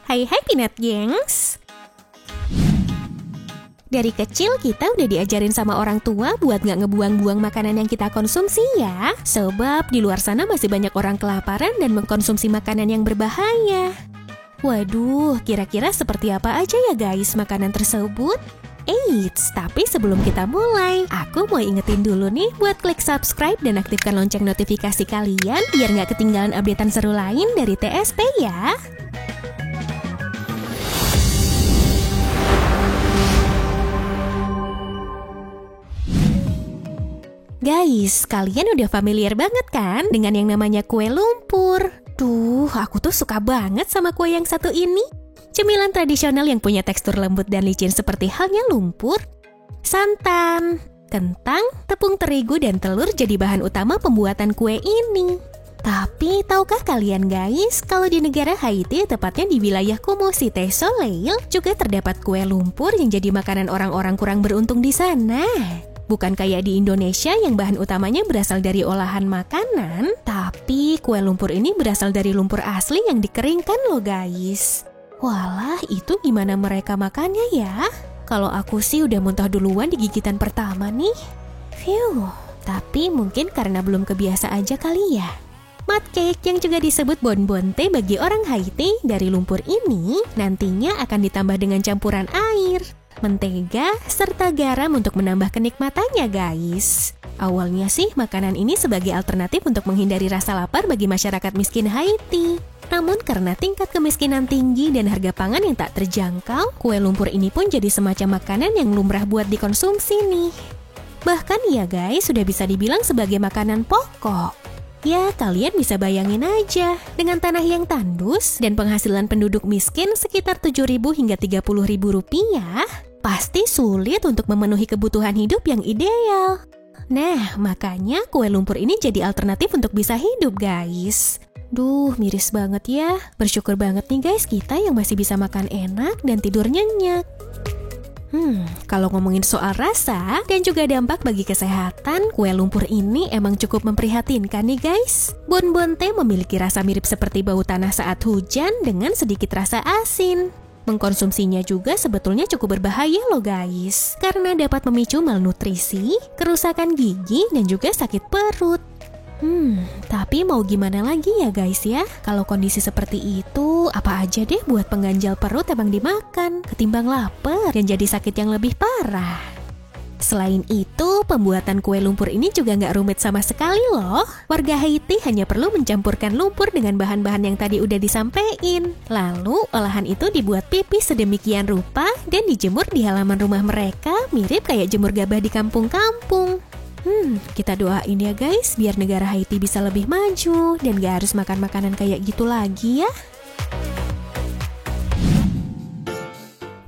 Hai Peanut Gengs. Dari kecil kita udah diajarin sama orang tua buat gak ngebuang-buang makanan yang kita konsumsi ya. Sebab di luar sana masih banyak orang kelaparan dan mengkonsumsi makanan yang berbahaya. Waduh, kira-kira seperti apa aja ya guys makanan tersebut? Eits, tapi sebelum kita mulai, aku mau ingetin dulu nih buat klik subscribe dan aktifkan lonceng notifikasi kalian biar gak ketinggalan updatean seru lain dari TSP ya. Guys, kalian udah familiar banget kan dengan yang namanya kue lumpur? Duh, aku tuh suka banget sama kue yang satu ini. Cemilan tradisional yang punya tekstur lembut dan licin seperti halnya lumpur. Santan, kentang, tepung terigu, dan telur jadi bahan utama pembuatan kue ini. Tapi, tahukah kalian guys, kalau di negara Haiti, tepatnya di wilayah Como Cité Soleil, juga terdapat kue lumpur yang jadi makanan orang-orang kurang beruntung di sana. Bukan kayak di Indonesia yang bahan utamanya berasal dari olahan makanan, tapi kue lumpur ini berasal dari lumpur asli yang dikeringkan loh guys. Walah, itu gimana mereka makannya ya? Kalau aku sih udah muntah duluan di gigitan pertama nih. Phew, tapi mungkin karena belum kebiasa aja kali ya. Mud cake yang juga disebut bonbonte bagi orang Haiti dari lumpur ini nantinya akan ditambah dengan campuran air, mentega, serta garam untuk menambah kenikmatannya guys. Awalnya sih makanan ini sebagai alternatif untuk menghindari rasa lapar bagi masyarakat miskin Haiti. Namun karena tingkat kemiskinan tinggi dan harga pangan yang tak terjangkau, kue lumpur ini pun jadi semacam makanan yang lumrah buat dikonsumsi nih. Bahkan ya guys, sudah bisa dibilang sebagai makanan pokok. Ya, kalian bisa bayangin aja, dengan tanah yang tandus dan penghasilan penduduk miskin sekitar 7.000 hingga 30.000 rupiah, pasti sulit untuk memenuhi kebutuhan hidup yang ideal. Nah, makanya kue lumpur ini jadi alternatif untuk bisa hidup, guys. Duh, miris banget ya. Bersyukur banget nih guys, kita yang masih bisa makan enak dan tidur nyenyak. Kalau ngomongin soal rasa dan juga dampak bagi kesehatan, kue lumpur ini emang cukup memprihatinkan nih guys. Bonbonte memiliki rasa mirip seperti bau tanah saat hujan dengan sedikit rasa asin. Mengkonsumsinya juga sebetulnya cukup berbahaya loh guys, karena dapat memicu malnutrisi, kerusakan gigi, dan juga sakit perut. Tapi mau gimana lagi ya guys ya? Kalau kondisi seperti itu, apa aja deh buat pengganjal perut emang dimakan, ketimbang lapar dan jadi sakit yang lebih parah. Selain itu, pembuatan kue lumpur ini juga nggak rumit sama sekali loh. Warga Haiti hanya perlu mencampurkan lumpur dengan bahan-bahan yang tadi udah disampein. Lalu, olahan itu dibuat pipih sedemikian rupa dan dijemur di halaman rumah mereka, mirip kayak jemur gabah di kampung-kampung. Kita doain ya guys, biar negara Haiti bisa lebih maju dan gak harus makan makanan kayak gitu lagi ya.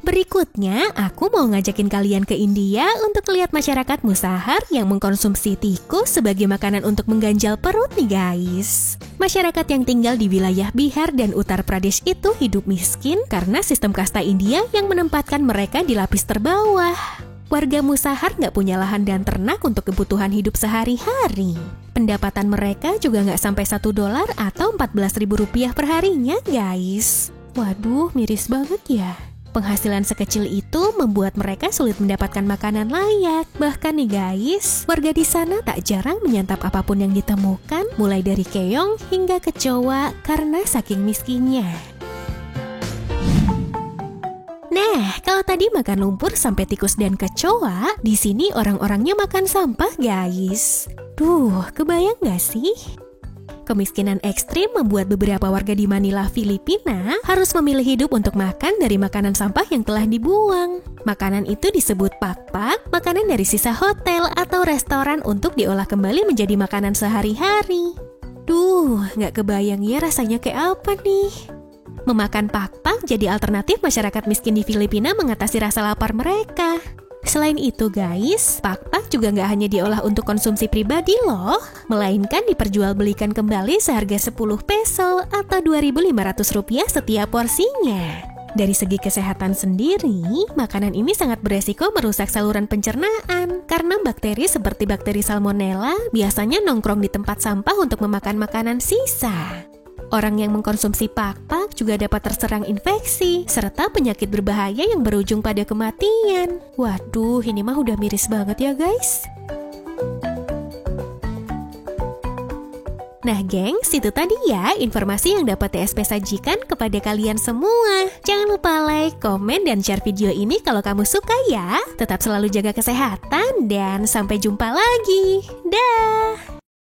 Berikutnya, aku mau ngajakin kalian ke India untuk lihat masyarakat Musahar yang mengkonsumsi tikus sebagai makanan untuk mengganjal perut nih guys. Masyarakat yang tinggal di wilayah Bihar dan Uttar Pradesh itu hidup miskin karena sistem kasta India yang menempatkan mereka di lapis terbawah. Warga Musahar nggak punya lahan dan ternak untuk kebutuhan hidup sehari-hari. Pendapatan mereka juga nggak sampai $1 atau Rp14.000 per harinya, guys. Waduh, miris banget ya. Penghasilan sekecil itu membuat mereka sulit mendapatkan makanan layak. Bahkan nih guys, warga di sana tak jarang menyantap apapun yang ditemukan, mulai dari keong hingga kecoa karena saking miskinnya. Nah, kalau tadi makan lumpur sampai tikus dan kecoa, di sini orang-orangnya makan sampah, guys. Duh, kebayang gak sih? Kemiskinan ekstrim membuat beberapa warga di Manila, Filipina harus memilih hidup untuk makan dari makanan sampah yang telah dibuang. Makanan itu disebut pakpak, makanan dari sisa hotel atau restoran untuk diolah kembali menjadi makanan sehari-hari. Duh, gak kebayang ya rasanya kayak apa nih. Memakan pakpak jadi alternatif masyarakat miskin di Filipina mengatasi rasa lapar mereka. Selain itu guys, pakpak juga nggak hanya diolah untuk konsumsi pribadi loh, melainkan diperjualbelikan kembali seharga 10 peso atau Rp2.500 setiap porsinya. Dari segi kesehatan sendiri, makanan ini sangat beresiko merusak saluran pencernaan karena bakteri seperti bakteri Salmonella biasanya nongkrong di tempat sampah untuk memakan makanan sisa. Orang yang mengkonsumsi pak-pak juga dapat terserang infeksi, serta penyakit berbahaya yang berujung pada kematian. Waduh, ini mah udah miris banget ya guys. Nah gengs, itu tadi ya informasi yang dapat TSP sajikan kepada kalian semua. Jangan lupa like, komen, dan share video ini kalau kamu suka ya. Tetap selalu jaga kesehatan dan sampai jumpa lagi. Dah.